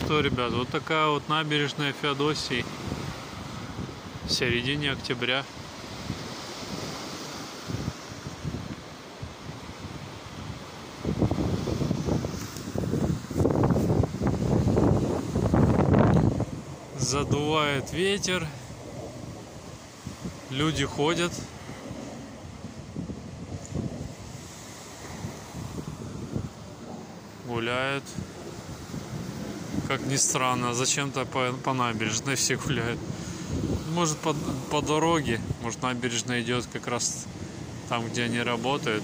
что, ребят, вот такая вот набережная Феодосии в середине октября. Задувает ветер, люди ходят. Гуляют. Как ни странно, зачем-то по набережной все гуляют. Может по дороге, может набережная идет как раз там, где они работают.